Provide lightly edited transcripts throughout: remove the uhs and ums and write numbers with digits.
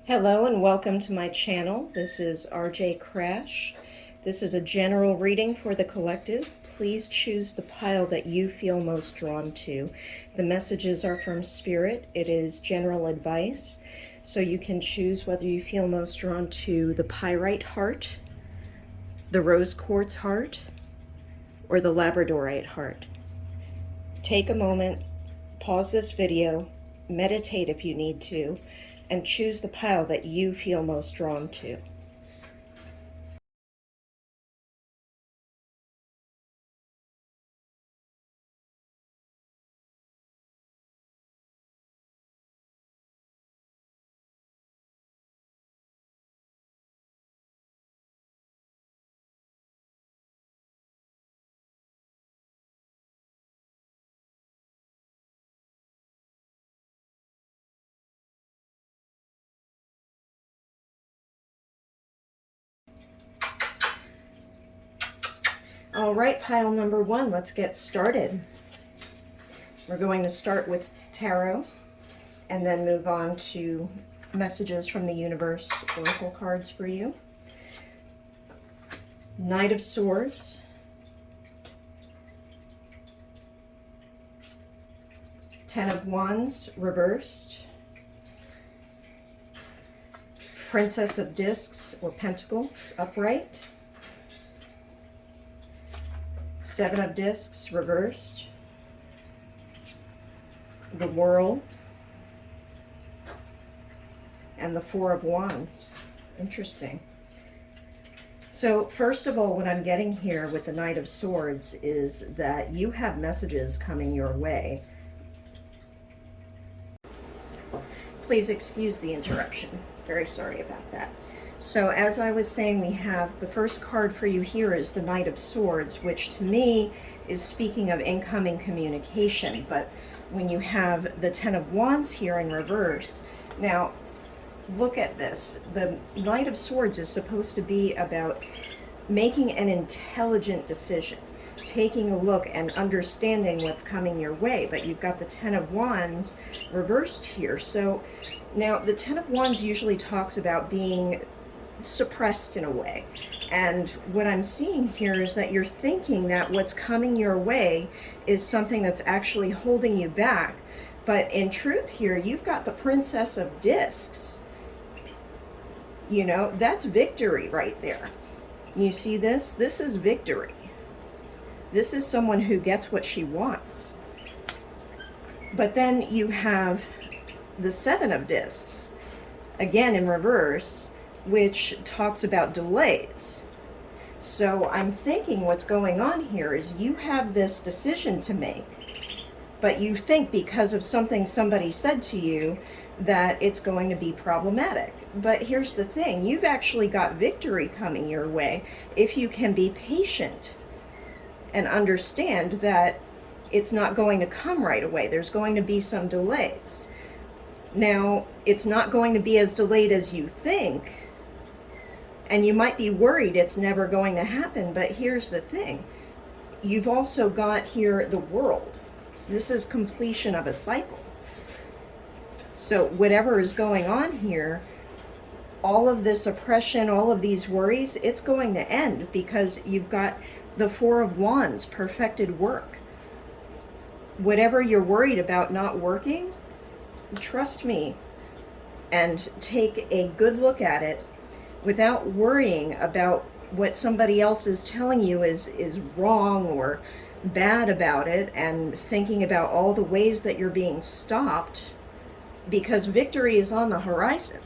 Hello and welcome to my channel. This is RJ Crash. This is a general reading for the collective. Please choose the pile that you feel most drawn to. The messages are from Spirit. It is general advice, so you can choose whether you feel most drawn to the pyrite heart, the rose quartz heart, or the labradorite heart. Take a moment, pause this video, meditate if you need to, and choose the pile that you feel most drawn to. All right, pile number one, let's get started. We're going to start with tarot and then move on to messages from the universe, oracle cards for you. Knight of Swords, Ten of Wands reversed, Princess of Discs or Pentacles upright, Seven of Discs reversed, the World, and the Four of Wands. Interesting. So first of all, what I'm getting here with the Knight of Swords is that you have messages coming your way. Please excuse the interruption. Very sorry about that. So as I was saying, we have the first card for you here is the Knight of Swords, which to me is speaking of incoming communication. But when you have the Ten of Wands here in reverse, now look at this. The Knight of Swords is supposed to be about making an intelligent decision, taking a look and understanding what's coming your way. But you've got the Ten of Wands reversed here. So now the Ten of Wands usually talks about being suppressed in a way. And what I'm seeing here is that you're thinking that what's coming your way is something that's actually holding you back. But in truth here, you've got the Princess of Discs. You know, that's victory right there. You see this? This is victory. This is someone who gets what she wants. But then you have the Seven of Discs, again in reverse, which talks about delays. So I'm thinking what's going on here is you have this decision to make, but you think because of something somebody said to you that it's going to be problematic. But here's the thing, you've actually got victory coming your way if you can be patient and understand that it's not going to come right away. There's going to be some delays. Now, it's not going to be as delayed as you think, and you might be worried it's never going to happen, but here's the thing. You've also got here the World. This is completion of a cycle. So whatever is going on here, all of this oppression, all of these worries, it's going to end because you've got the Four of Wands, perfected work. Whatever you're worried about not working, trust me and take a good look at it without worrying about what somebody else is telling you is wrong or bad about it, and thinking about all the ways that you're being stopped, because victory is on the horizon.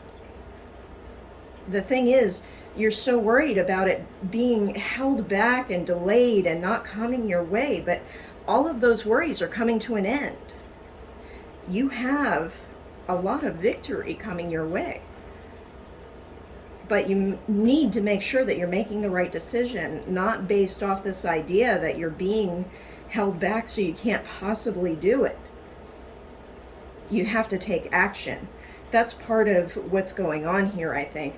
The thing is, you're so worried about it being held back and delayed and not coming your way, but all of those worries are coming to an end. You have a lot of victory coming your way. But you need to make sure that you're making the right decision, not based off this idea that you're being held back so you can't possibly do it. You have to take action. That's part of what's going on here, I think.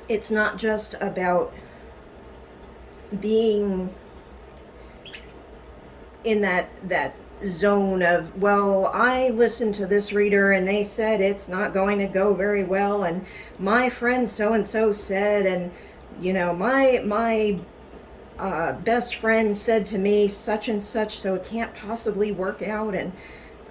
It's not just about being in that zone of, well, I listened to this reader and they said it's not going to go very well, and my friend so and so said, and my best friend said to me such and such, so it can't possibly work out, and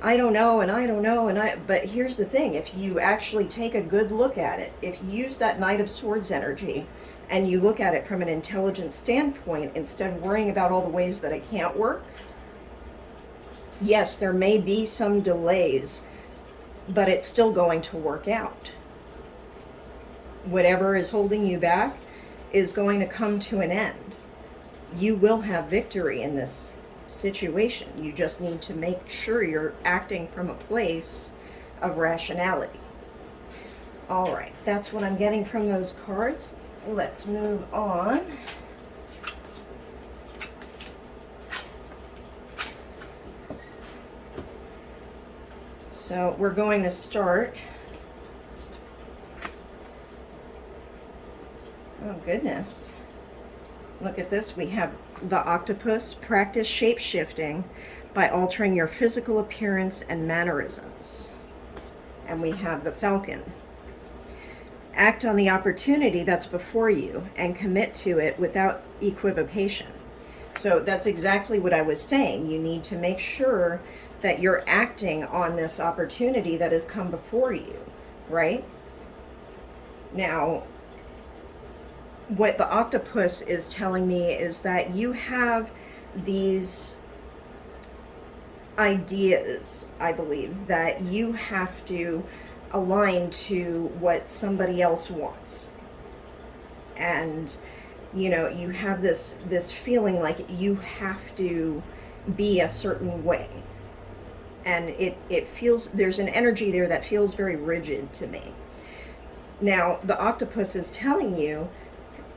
I don't know, and I don't know, but here's the thing: if you actually take a good look at it, if you use that Knight of Swords energy and you look at it from an intelligent standpoint instead of worrying about all the ways that it can't work, yes, there may be some delays, but it's still going to work out. Whatever is holding you back is going to come to an end. You will have victory in this situation. You just need to make sure you're acting from a place of rationality. All right, that's what I'm getting from those cards. Let's move on. So we're going to start. Oh goodness. Look at this. We have the octopus. Practice shape-shifting by altering your physical appearance and mannerisms. And we have the falcon. Act on the opportunity that's before you and commit to it without equivocation. So that's exactly what I was saying. You need to make sure that you're acting on this opportunity that has come before you, right? Now, what the octopus is telling me is that you have these ideas, I believe, that you have to align to what somebody else wants. And you have this feeling like you have to be a certain way. And it feels, there's an energy there that feels very rigid to me. Now, the octopus is telling you,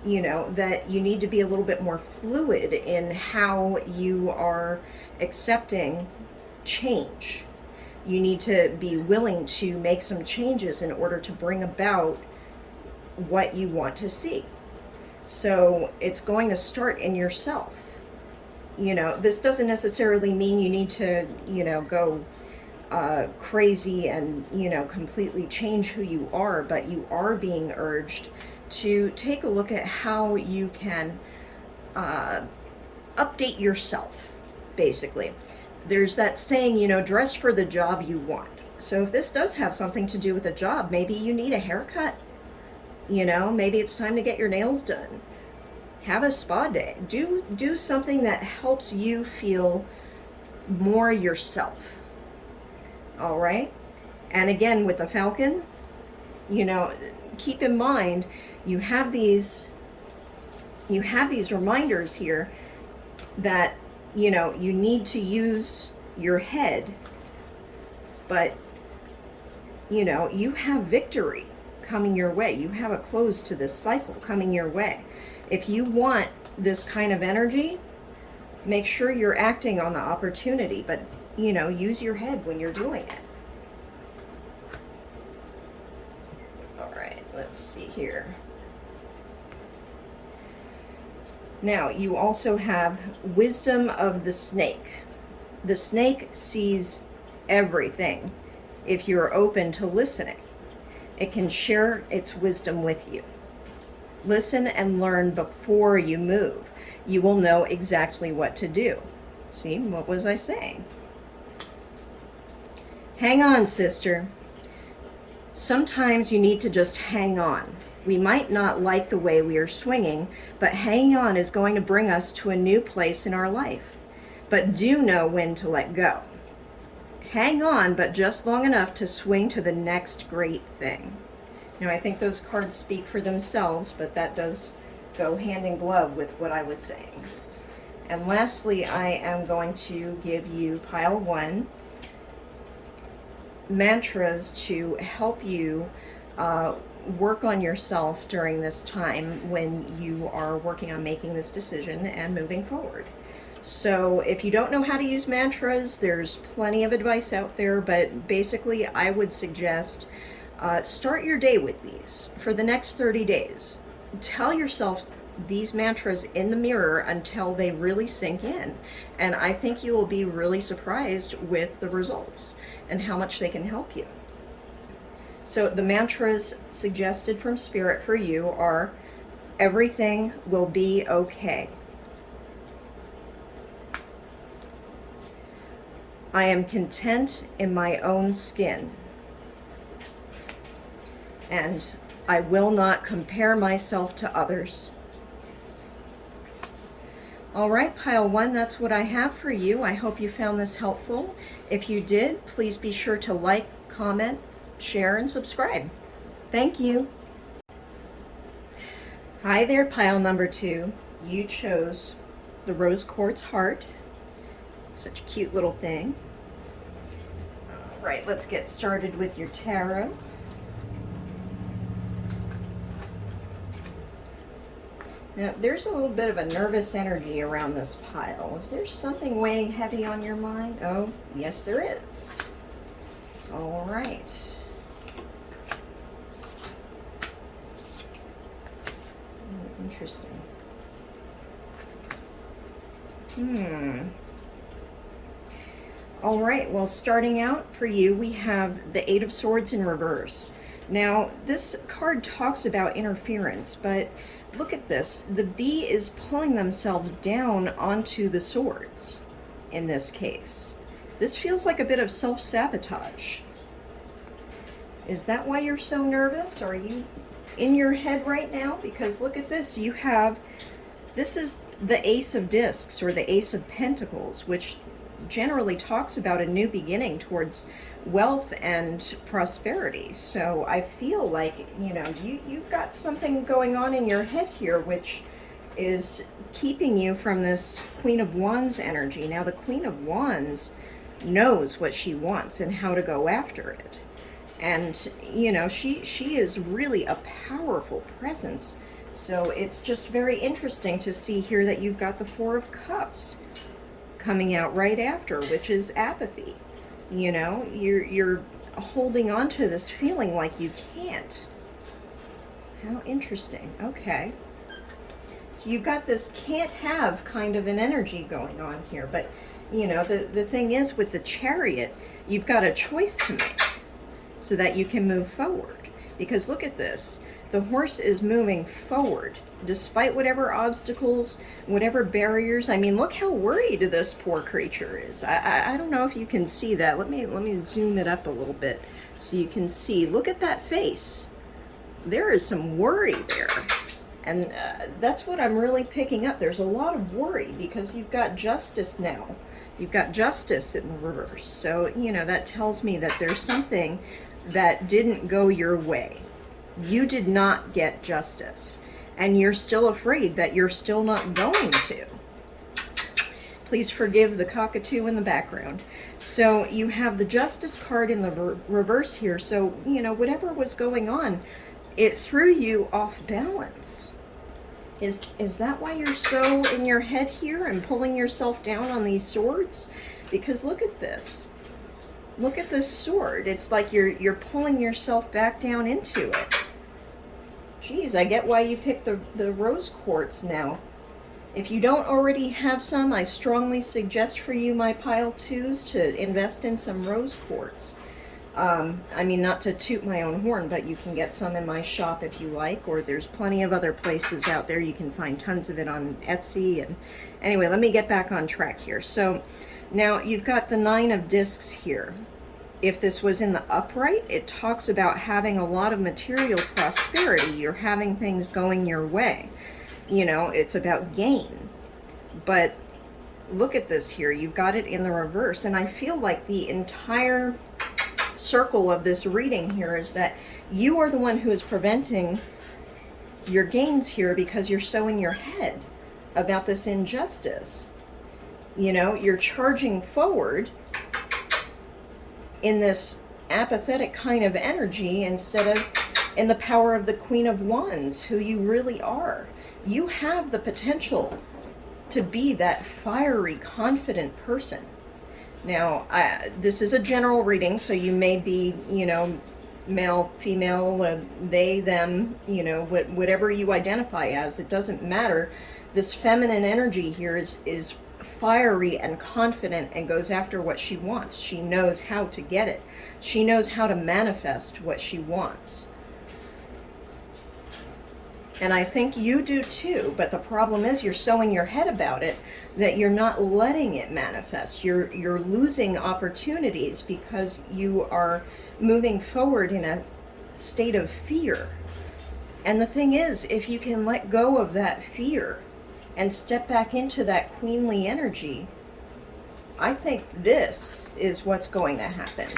that you need to be a little bit more fluid in how you are accepting change. You need to be willing to make some changes in order to bring about what you want to see. So it's going to start in yourself. This doesn't necessarily mean you need to, go crazy and, completely change who you are, but you are being urged to take a look at how you can update yourself, basically. There's that saying, dress for the job you want. So if this does have something to do with a job, maybe you need a haircut. Maybe it's time to get your nails done. Have a spa day. Do something that helps you feel more yourself. All right? And again, with the falcon, keep in mind, you have these reminders here that, you need to use your head, but, you have victory coming your way. You have a close to this cycle coming your way. If you want this kind of energy, make sure you're acting on the opportunity, but, use your head when you're doing it. All right, let's see here. Now, you also have wisdom of the snake. The snake sees everything if you're open to listening. It can share its wisdom with you. Listen and learn before you move. You will know exactly what to do. See, what was I saying? Hang on, sister. Sometimes you need to just hang on. We might not like the way we are swinging, but hanging on is going to bring us to a new place in our life. But do know when to let go. Hang on, but just long enough to swing to the next great thing. Now, I think those cards speak for themselves, but that does go hand in glove with what I was saying. And lastly, I am going to give you pile 1 mantras to help you work on yourself during this time when you are working on making this decision and moving forward. So if you don't know how to use mantras, there's plenty of advice out there, but basically I would suggest start your day with these for the next 30 days. Tell yourself these mantras in the mirror until they really sink in. And I think you will be really surprised with the results and how much they can help you. So the mantras suggested from Spirit for you are, everything will be okay. I am content in my own skin. And I will not compare myself to others. All right, pile 1, that's what I have for you. I hope you found this helpful. If you did, please be sure to like, comment, share, and subscribe. Thank you. Hi there, pile number 2. You chose the rose quartz heart. Such a cute little thing. All right, let's get started with your tarot. Now, there's a little bit of a nervous energy around this pile. Is there something weighing heavy on your mind? Oh, yes, there is. All right. Interesting. All right, well, starting out for you, we have the Eight of Swords in reverse. Now, this card talks about interference, but look at this. The bee is pulling themselves down onto the swords in this case. This feels like a bit of self-sabotage. Is that why you're so nervous? Are you in your head right now? Because look at this. You have, this is the Ace of Discs or the Ace of Pentacles, which generally talks about a new beginning towards wealth and prosperity. So I feel like, you know, you've got something going on in your head here which is keeping you from this Queen of Wands energy. Now the Queen of Wands knows what she wants and how to go after it. And, you know, she is really a powerful presence. So it's just very interesting to see here that you've got the Four of Cups coming out right after, which is apathy. You know, you're holding on to this feeling like you can't. How interesting. Okay. So you've got this can't have kind of an energy going on here. But, you know, the thing is with the Chariot, you've got a choice to make so that you can move forward. Because look at this. The horse is moving forward despite whatever obstacles, whatever barriers. I mean, look how worried this poor creature is. I don't know if you can see that. Let me zoom it up a little bit so you can see. Look at that face. There is some worry there. And that's what I'm really picking up. There's a lot of worry because you've got Justice now. You've got Justice in the reverse. So, you know, that tells me that there's something that didn't go your way. You did not get justice. And you're still afraid that you're still not going to. Please forgive the cockatoo in the background. So you have the Justice card in the reverse here. So, you know, whatever was going on, it threw you off balance. Is that why you're so in your head here and pulling yourself down on these swords? Because look at this. Look at this sword. It's like you're pulling yourself back down into it. Geez, I get why you picked the rose quartz now. If you don't already have some, I strongly suggest for you, my pile 2s, to invest in some rose quartz. I mean, not to toot my own horn, but you can get some in my shop if you like, or there's plenty of other places out there. You can find tons of it on Etsy. And anyway, let me get back on track here. So now you've got the Nine of Discs here. If this was in the upright, it talks about having a lot of material prosperity. You're having things going your way. You know, it's about gain. But look at this here. You've got it in the reverse. And I feel like the entire circle of this reading here is that you are the one who is preventing your gains here because you're so in your head about this injustice. You know, you're charging forward in this apathetic kind of energy instead of in the power of the Queen of Wands, who you really are. You have the potential to be that fiery, confident person. Now, this is a general reading, so you may be, you know, male, female, they, them, you know, whatever you identify as, it doesn't matter. This feminine energy here is fiery and confident and goes after what she wants. She knows how to get it. She knows how to manifest what she wants. And I think you do too, but the problem is you're so in your head about it that you're not letting it manifest. You're losing opportunities because you are moving forward in a state of fear. And the thing is, if you can let go of that fear and step back into that queenly energy, I think this is what's going to happen.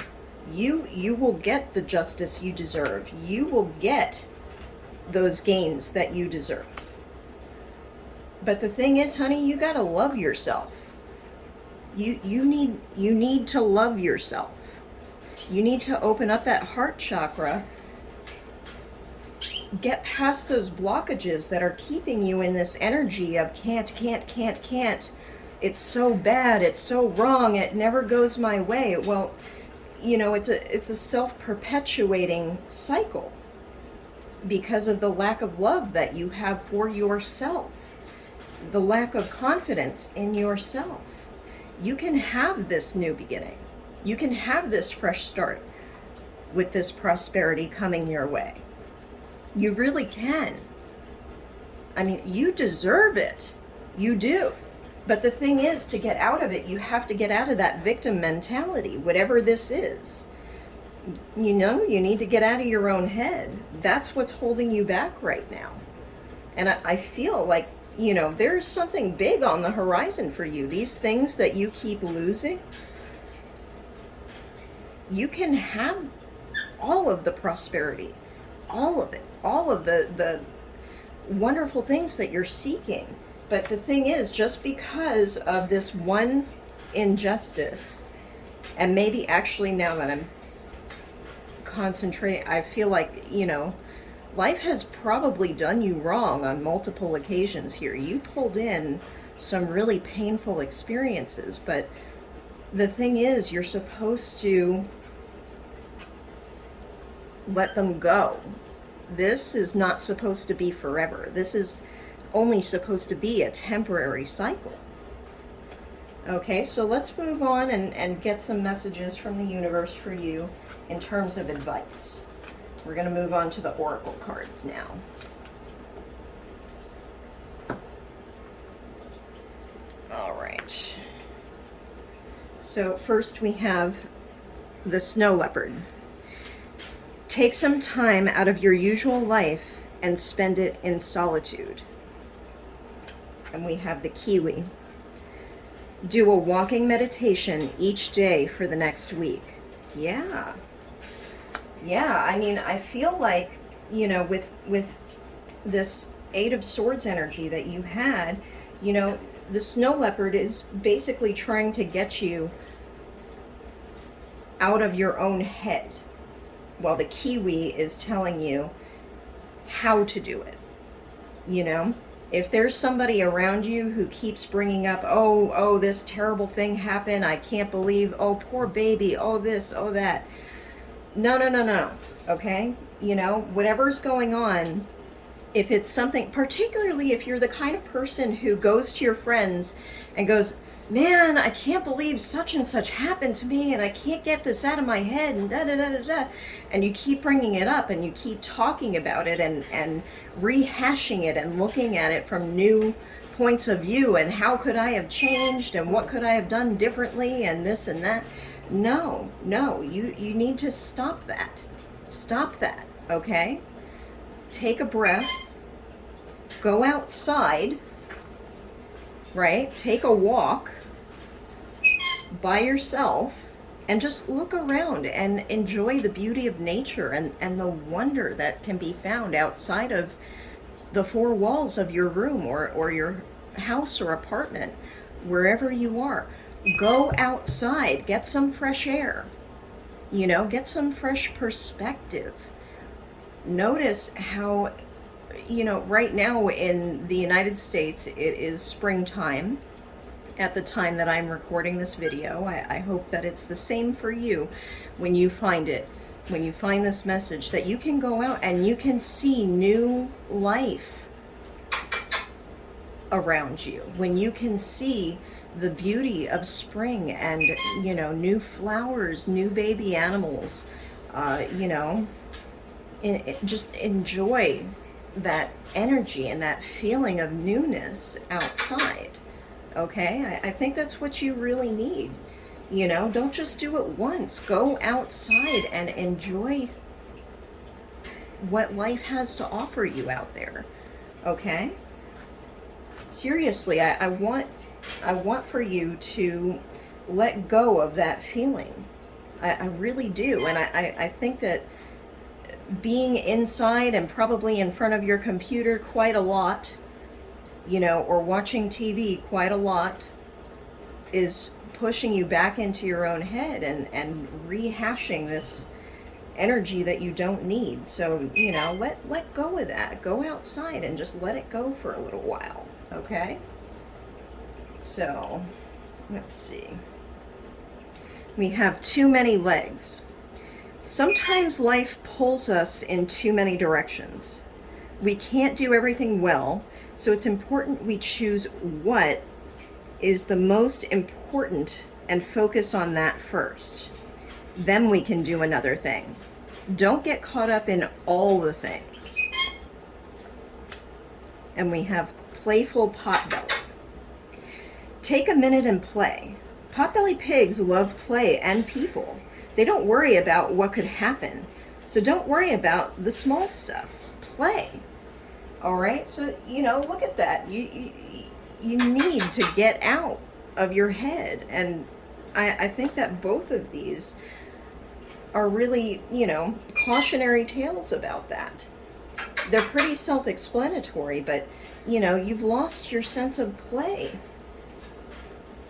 You will get the justice you deserve. You will get those gains that you deserve. But the thing is, honey, you got to love yourself. You need to love yourself. You need to open up that heart chakra. Get past those blockages that are keeping you in this energy of can't. It's so bad, it's so wrong, it never goes my way. Well, you know, it's a self-perpetuating cycle because of the lack of love that you have for yourself, the lack of confidence in yourself. You can have this new beginning. You can have this fresh start with this prosperity coming your way. You really can. I mean, you deserve it. You do. But the thing is, to get out of it, you have to get out of that victim mentality, whatever this is. You know, you need to get out of your own head. That's what's holding you back right now. And I feel like, you know, there's something big on the horizon for you. These things that you keep losing, you can have all of the prosperity, all of it, all of the wonderful things that you're seeking. But the thing is, just because of this one injustice, and maybe actually now that I'm concentrating, I feel like, you know, life has probably done you wrong on multiple occasions here. You pulled in some really painful experiences, but the thing is, you're supposed to let them go. This is not supposed to be forever. This is only supposed to be a temporary cycle. Okay, so let's move on and get some messages from the universe for you in terms of advice. We're going to move on to the oracle cards now. All right. So first we have the snow leopard. Take some time out of your usual life and spend it in solitude. And we have the kiwi. Do a walking meditation each day for the next week. Yeah, I mean, I feel like, you know, with this Eight of Swords energy that you had, you know, the snow leopard is basically trying to get you out of your own head, while the kiwi is telling you how to do it. You know, if there's somebody around you who keeps bringing up, oh, this terrible thing happened, I can't believe, oh, poor baby, oh, this, oh, that. No, okay? You know, whatever's going on, if it's something, particularly if you're the kind of person who goes to your friends and goes, man, I can't believe such and such happened to me and I can't get this out of my head and da-da-da-da-da. And you keep bringing it up and you keep talking about it and rehashing it and looking at it from new points of view and how could I have changed and what could I have done differently and this and that. No, you need to stop that. Stop that, okay? Take a breath, go outside, right? Take a walk by yourself and just look around and enjoy the beauty of nature and the wonder that can be found outside of the four walls of your room or your house or apartment, wherever you are. Go outside, get some fresh air, you know, get some fresh perspective. Notice how, you know, right now in the United States, it is springtime at the time that I'm recording this video. I hope that it's the same for you when you find it. when you find this message, that you can go out and you can see new life around you, when you can see the beauty of spring and, you know, new flowers, new baby animals, you know, just enjoy that energy and that feeling of newness outside. Okay, I think that's what you really need. You know, don't just do it once. Go outside and enjoy what life has to offer you out there. Okay? Seriously, I want for you to let go of that feeling. I really do. And I think that being inside and probably in front of your computer quite a lot, you know, or watching TV quite a lot, is pushing you back into your own head and rehashing this energy that you don't need. So, you know, let go of that. Go outside and just let it go for a little while, okay? So, let's see. We have too many legs. Sometimes life pulls us in too many directions. We can't do everything well, so it's important we choose what is the most important and focus on that first. Then we can do another thing. Don't get caught up in all the things. And we have playful potbelly. Take a minute and play. Potbelly pigs love play and people. They don't worry about what could happen. So don't worry about the small stuff. Play. All right? So, you know, look at that. You need to get out of your head. And I think that both of these are really, you know, cautionary tales about that. They're pretty self-explanatory, but, you know, you've lost your sense of play.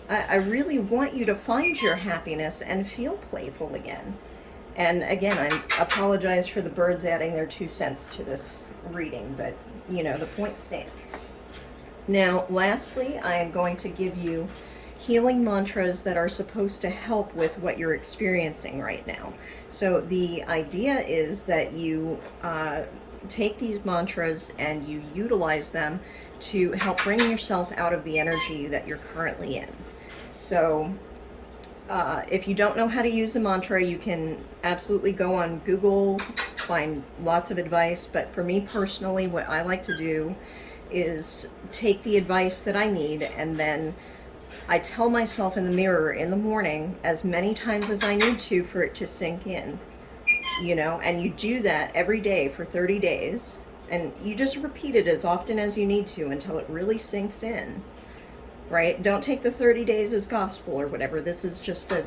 I really want you to find your happiness and feel playful again. And again, I apologize for the birds adding their 2 cents to this reading, but, you know, the point stands. Now, lastly, I am going to give you healing mantras that are supposed to help with what you're experiencing right now. So the idea is that you take these mantras and you utilize them to help bring yourself out of the energy that you're currently in. So if you don't know how to use a mantra, you can absolutely go on Google, find lots of advice. But for me personally, what I like to do is take the advice that I need, and then I tell myself in the mirror in the morning as many times as I need to for it to sink in, you know, and you do that every day for 30 days, and you just repeat it as often as you need to until it really sinks in, right? Don't take the 30 days as gospel or whatever. This is just a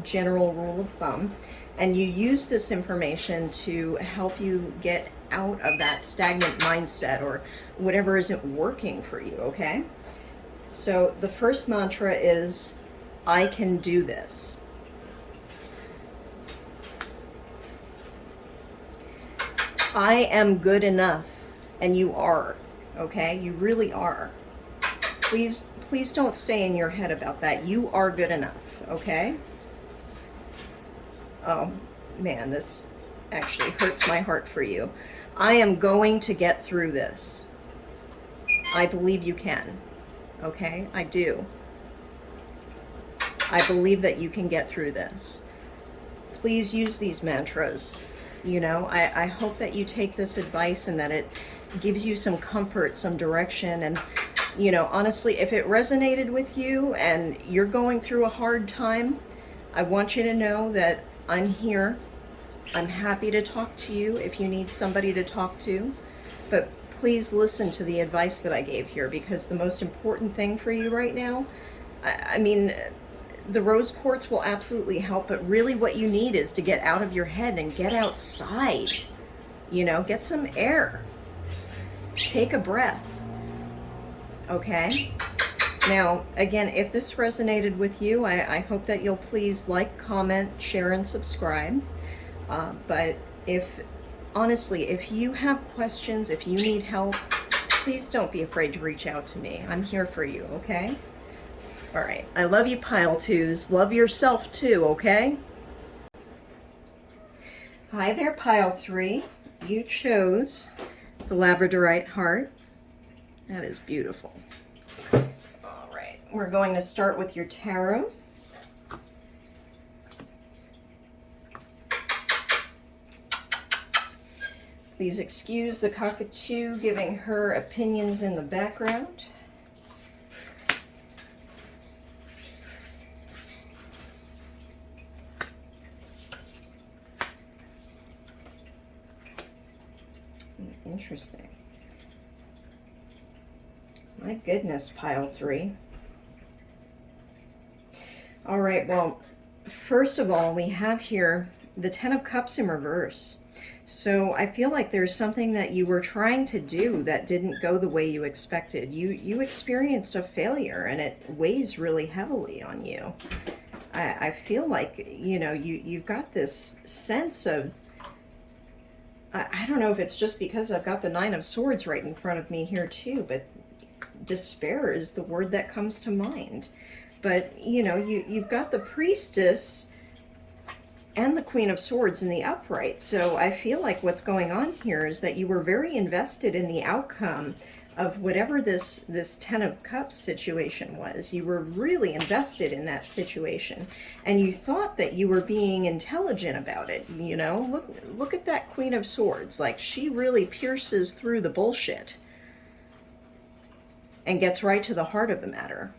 general rule of thumb, and you use this information to help you get out of that stagnant mindset or whatever isn't working for you, okay? So the first mantra is, I can do this. I am good enough, and you are, okay? You really are. Please don't stay in your head about that. You are good enough, okay? Oh, man, this actually hurts my heart for you. I am going to get through this. I believe you can. Okay? I do. I believe that you can get through this. Please use these mantras. You know, I hope that you take this advice and that it gives you some comfort, some direction. And, you know, honestly, if it resonated with you and you're going through a hard time, I want you to know that I'm here. I'm happy to talk to you if you need somebody to talk to, but please listen to the advice that I gave here, because the most important thing for you right now, I mean, the rose quartz will absolutely help, but really what you need is to get out of your head and get outside, you know, get some air, take a breath, okay? Now, again, if this resonated with you, I hope that you'll please like, comment, share, and subscribe. But honestly, if you have questions, if you need help, please don't be afraid to reach out to me. I'm here for you, okay? All right. I love you, Pile Twos. Love yourself too, okay? Hi there, pile 3. You chose the Labradorite heart. That is beautiful. All right, we're going to start with your tarot. Please excuse the cockatoo giving her opinions in the background. Interesting. My goodness, pile 3. All right, well, first of all, we have here the Ten of Cups in reverse. So I feel like there's something that you were trying to do that didn't go the way you expected. You experienced a failure, and it weighs really heavily on you. I feel like, you know, you've got this sense of, I don't know if it's just because I've got the Nine of Swords right in front of me here too, but despair is the word that comes to mind. But, you know, you've got the Priestess and the Queen of Swords in the upright. So I feel like what's going on here is that you were very invested in the outcome of whatever this Ten of Cups situation was. You were really invested in that situation, and you thought that you were being intelligent about it. You know, look at that Queen of Swords. Like, she really pierces through the bullshit and gets right to the heart of the matter.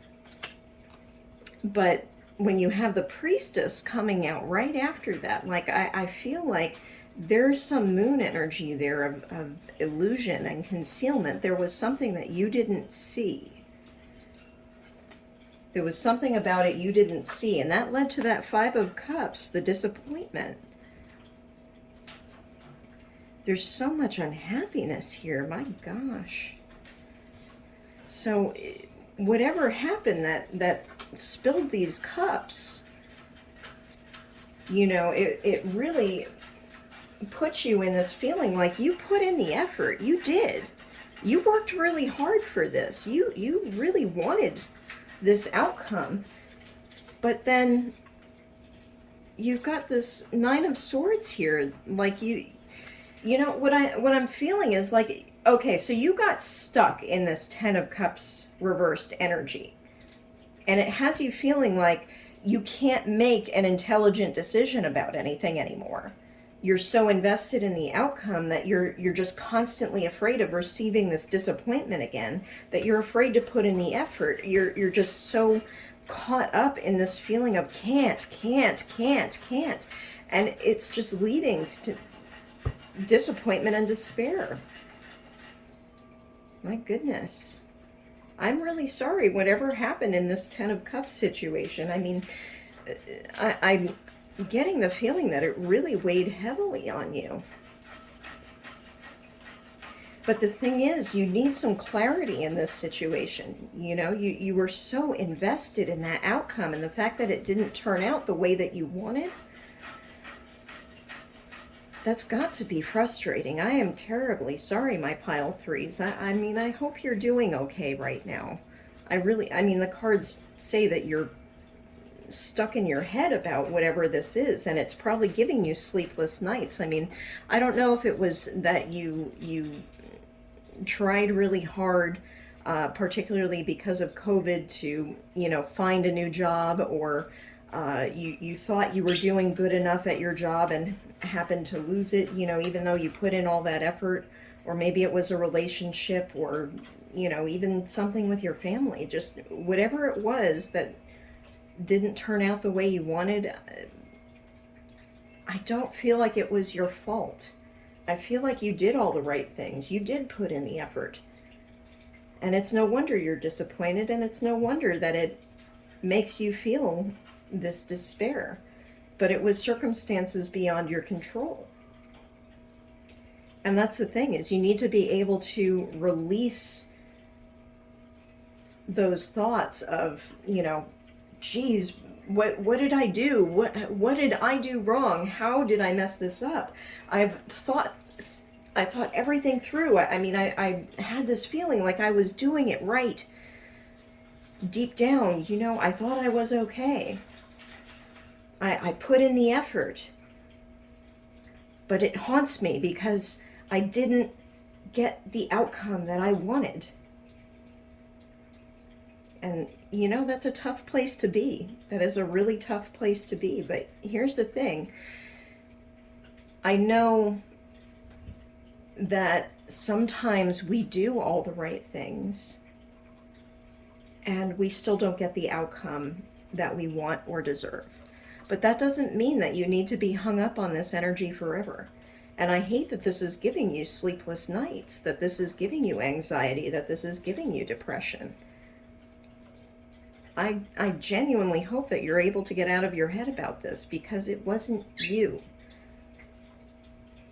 But when you have the Priestess coming out right after that, like, I feel like there's some moon energy there of illusion and concealment. There was something that you didn't see. There was something about it you didn't see, and that led to that Five of Cups, the disappointment. There's so much unhappiness here, my gosh. So whatever happened that spilled these cups, you know, it really put you in this feeling like you put in the effort. You did. You worked really hard for this. You really wanted this outcome. But then you've got this Nine of Swords here. Like, you know, what I'm feeling is like, okay, so you got stuck in this Ten of Cups reversed energy. And it has you feeling like you can't make an intelligent decision about anything anymore. You're so invested in the outcome that you're just constantly afraid of receiving this disappointment again, that you're afraid to put in the effort. You're just so caught up in this feeling of can't. And it's just leading to disappointment and despair. My goodness. I'm really sorry whatever happened in this Ten of Cups situation. I mean, I'm getting the feeling that it really weighed heavily on you. But the thing is, you need some clarity in this situation. You know, you were so invested in that outcome, and the fact that it didn't turn out the way that you wanted, that's got to be frustrating. I am terribly sorry, my pile 3s. I mean, I hope you're doing okay right now. I mean, the cards say that you're stuck in your head about whatever this is, and it's probably giving you sleepless nights. I mean, I don't know if it was that you tried really hard, particularly because of COVID, to, you know, find a new job, or you thought you were doing good enough at your job and happened to lose it, you know, even though you put in all that effort. Or maybe it was a relationship, or, you know, even something with your family. Just whatever it was that didn't turn out the way you wanted, I don't feel like it was your fault. I feel like you did all the right things. You did put in the effort. And it's no wonder you're disappointed, and it's no wonder that it makes you feel this despair. But it was circumstances beyond your control. And that's the thing, is you need to be able to release those thoughts of, you know, geez, what did I do? What did I do wrong? How did I mess this up? I thought everything through. I mean, I had this feeling like I was doing it right. Deep down, you know, I thought I was okay. I put in the effort. but it haunts me because I didn't get the outcome that I wanted. And you know, that's a tough place to be. That is a really tough place to be. But here's the thing. I know that sometimes we do all the right things and we still don't get the outcome that we want or deserve. But that doesn't mean that you need to be hung up on this energy forever. And I hate that this is giving you sleepless nights, that this is giving you anxiety, that this is giving you depression. I genuinely hope that you're able to get out of your head about this, because it wasn't you.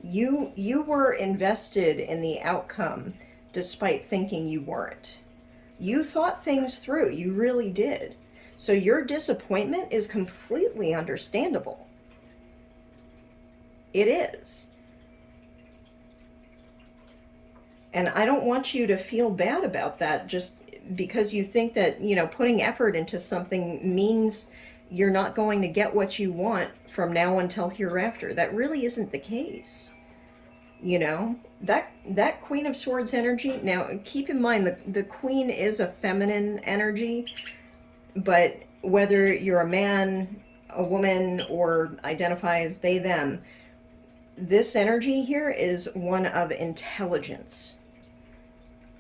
You were invested in the outcome despite thinking you weren't. You thought things through, you really did. So your disappointment is completely understandable. It is. And I don't want you to feel bad about that just because you think that, you know, putting effort into something means you're not going to get what you want from now until hereafter. That really isn't the case. You know, that Queen of Swords energy, now keep in mind the Queen is a feminine energy, but whether you're a man, a woman, or identify as they, them, this energy here is one of intelligence,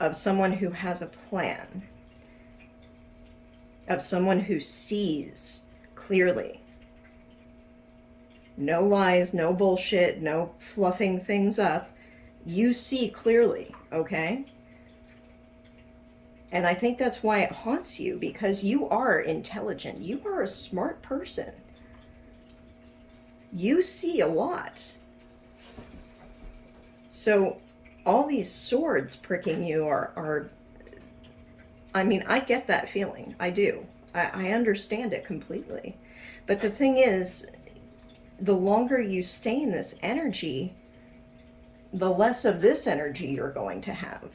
of someone who has a plan, of someone who sees clearly. No lies, no bullshit, no fluffing things up. You see clearly, okay? And I think that's why it haunts you, because you are intelligent. You are a smart person. You see a lot. So all these swords pricking you are I mean, I get that feeling. I do. I understand it completely. But the thing is, the longer you stay in this energy, the less of this energy you're going to have.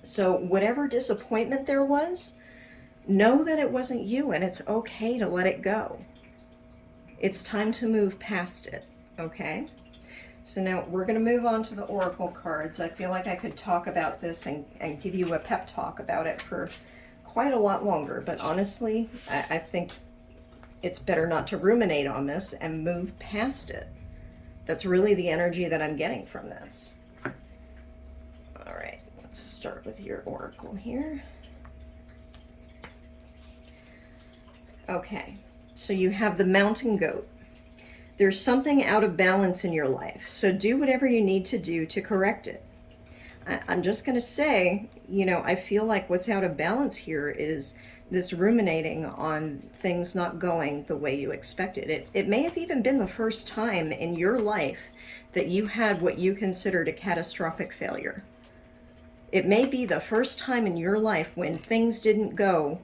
So whatever disappointment there was, know that it wasn't you, and it's okay to let it go. It's time to move past it, okay? So now we're going to move on to the Oracle cards. I feel like I could talk about this and give you a pep talk about it for quite a lot longer, but honestly, I think it's better not to ruminate on this and move past it. That's really the energy that I'm getting from this. All right, let's start with your Oracle here. Okay, so you have the Mountain Goat. There's something out of balance in your life, so do whatever you need to do to correct it. I'm just going to say, you know, I feel like what's out of balance here is this ruminating on things not going the way you expected. It may have even been the first time in your life that you had what you considered a catastrophic failure. It may be the first time in your life when things didn't go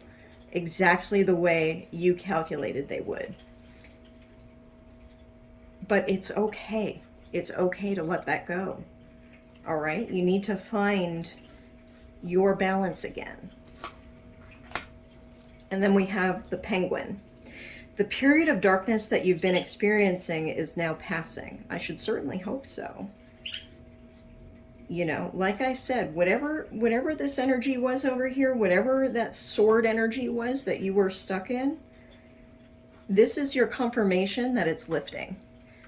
exactly the way you calculated they would. But it's okay. It's okay to let that go. All right? You need to find your balance again. And then we have the Penguin. The period of darkness that you've been experiencing is now passing. I should certainly hope so. You know, like I said, whatever this energy was over here, whatever that sword energy was that you were stuck in, this is your confirmation that it's lifting.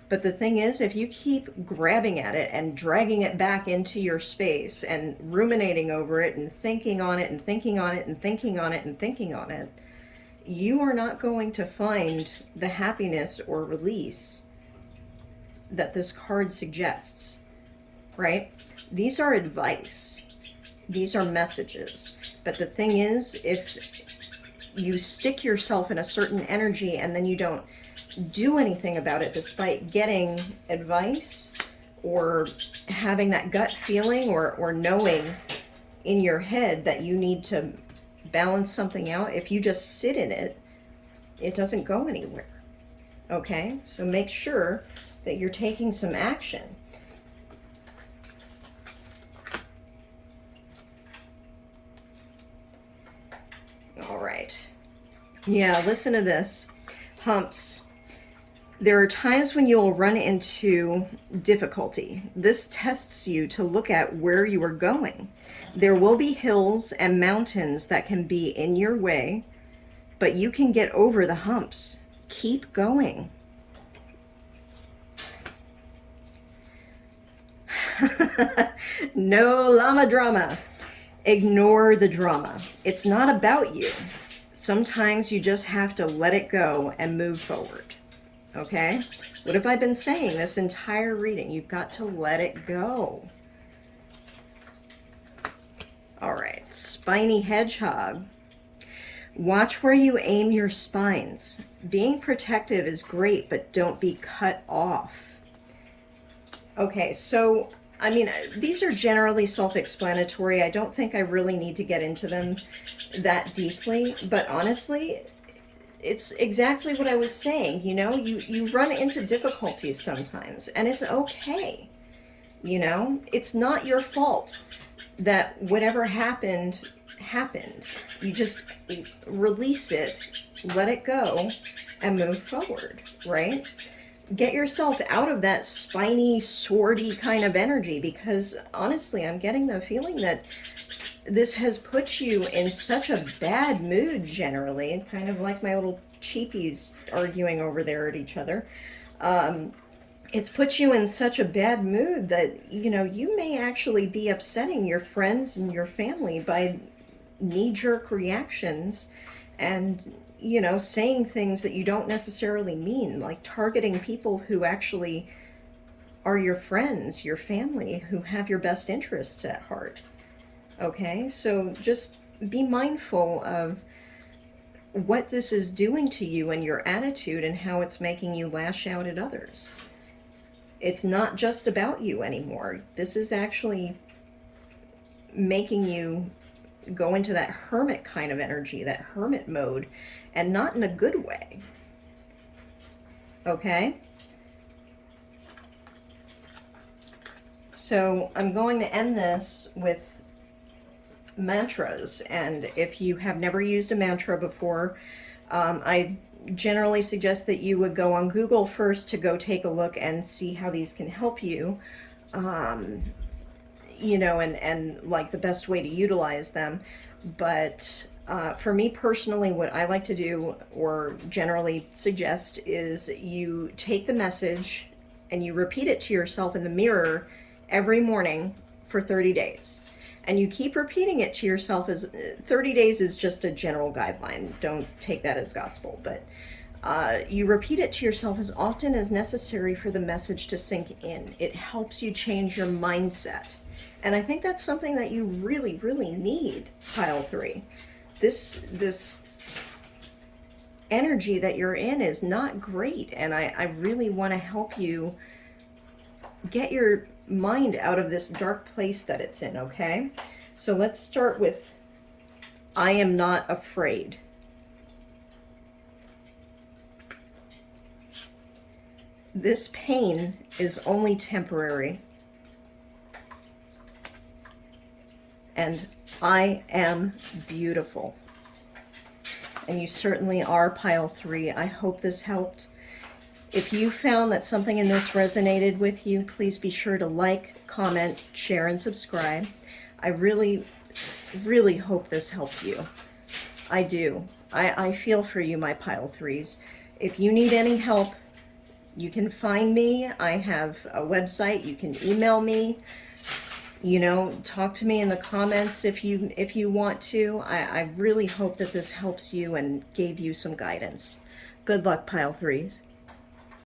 But the thing is, if you keep grabbing at it and dragging it back into your space and ruminating over it and thinking on it and thinking on it and thinking on it and thinking on it, you are not going to find the happiness or release that this card suggests, right? These are advice. These are messages. But the thing is, if you stick yourself in a certain energy and then you don't do anything about it despite getting advice or having that gut feeling or knowing in your head that you need to balance something out, if you just sit in it, it doesn't go anywhere. Okay? So make sure that you're taking some action. All right. Yeah, listen to this. Humps. There are times when you'll run into difficulty. This tests you to look at where you are going. There will be hills and mountains that can be in your way, but you can get over the humps. Keep going. No llama drama. Ignore the drama. It's not about you. Sometimes you just have to let it go and move forward. Okay? What have I been saying this entire reading? You've got to let it go. All right, spiny hedgehog. Watch where you aim your spines. Being protective is great, but don't be cut off. Okay, so, I mean, these are generally self-explanatory. I don't think I really need to get into them that deeply, but honestly, it's exactly what I was saying. You know, you run into difficulties sometimes, and it's okay. You know, it's not your fault that whatever happened. You just release it, let it go, and move forward, right? Get yourself out of that spiny, swordy kind of energy, because honestly, I'm getting the feeling that this has put you in such a bad mood generally, kind of like my little cheapies arguing over there at each other. It's put you in such a bad mood that, you know, you may actually be upsetting your friends and your family by knee-jerk reactions and, you know, saying things that you don't necessarily mean, like targeting people who actually are your friends, your family, who have your best interests at heart. Okay, so just be mindful of what this is doing to you and your attitude and how it's making you lash out at others. It's not just about you anymore. This is actually making you go into that hermit kind of energy, that hermit mode, and not in a good way. Okay? So I'm going to end this with mantras, and if you have never used a mantra before, I generally suggest that you would go on Google first to go take a look and see how these can help you. You know, and like the best way to utilize them. But for me personally, what I like to do or generally suggest is you take the message and you repeat it to yourself in the mirror every morning for 30 days. And you keep repeating it to yourself. As 30 days is just a general guideline. Don't take that as gospel. But you repeat it to yourself as often as necessary for the message to sink in. It helps you change your mindset. And I think that's something that you really, really need, pile 3. This energy that you're in is not great. And I really want to help you get your mind out of this dark place that it's in, okay? So let's start with, I am not afraid. This pain is only temporary. And I am beautiful. And you certainly are, pile 3. I hope this helped. If you found that something in this resonated with you, please be sure to like, comment, share, and subscribe. I really, really hope this helped you. I do. I feel for you, my pile 3s. If you need any help, you can find me. I have a website. You can email me. You know, talk to me in the comments if you want to. I really hope that this helps you and gave you some guidance. Good luck, pile 3s.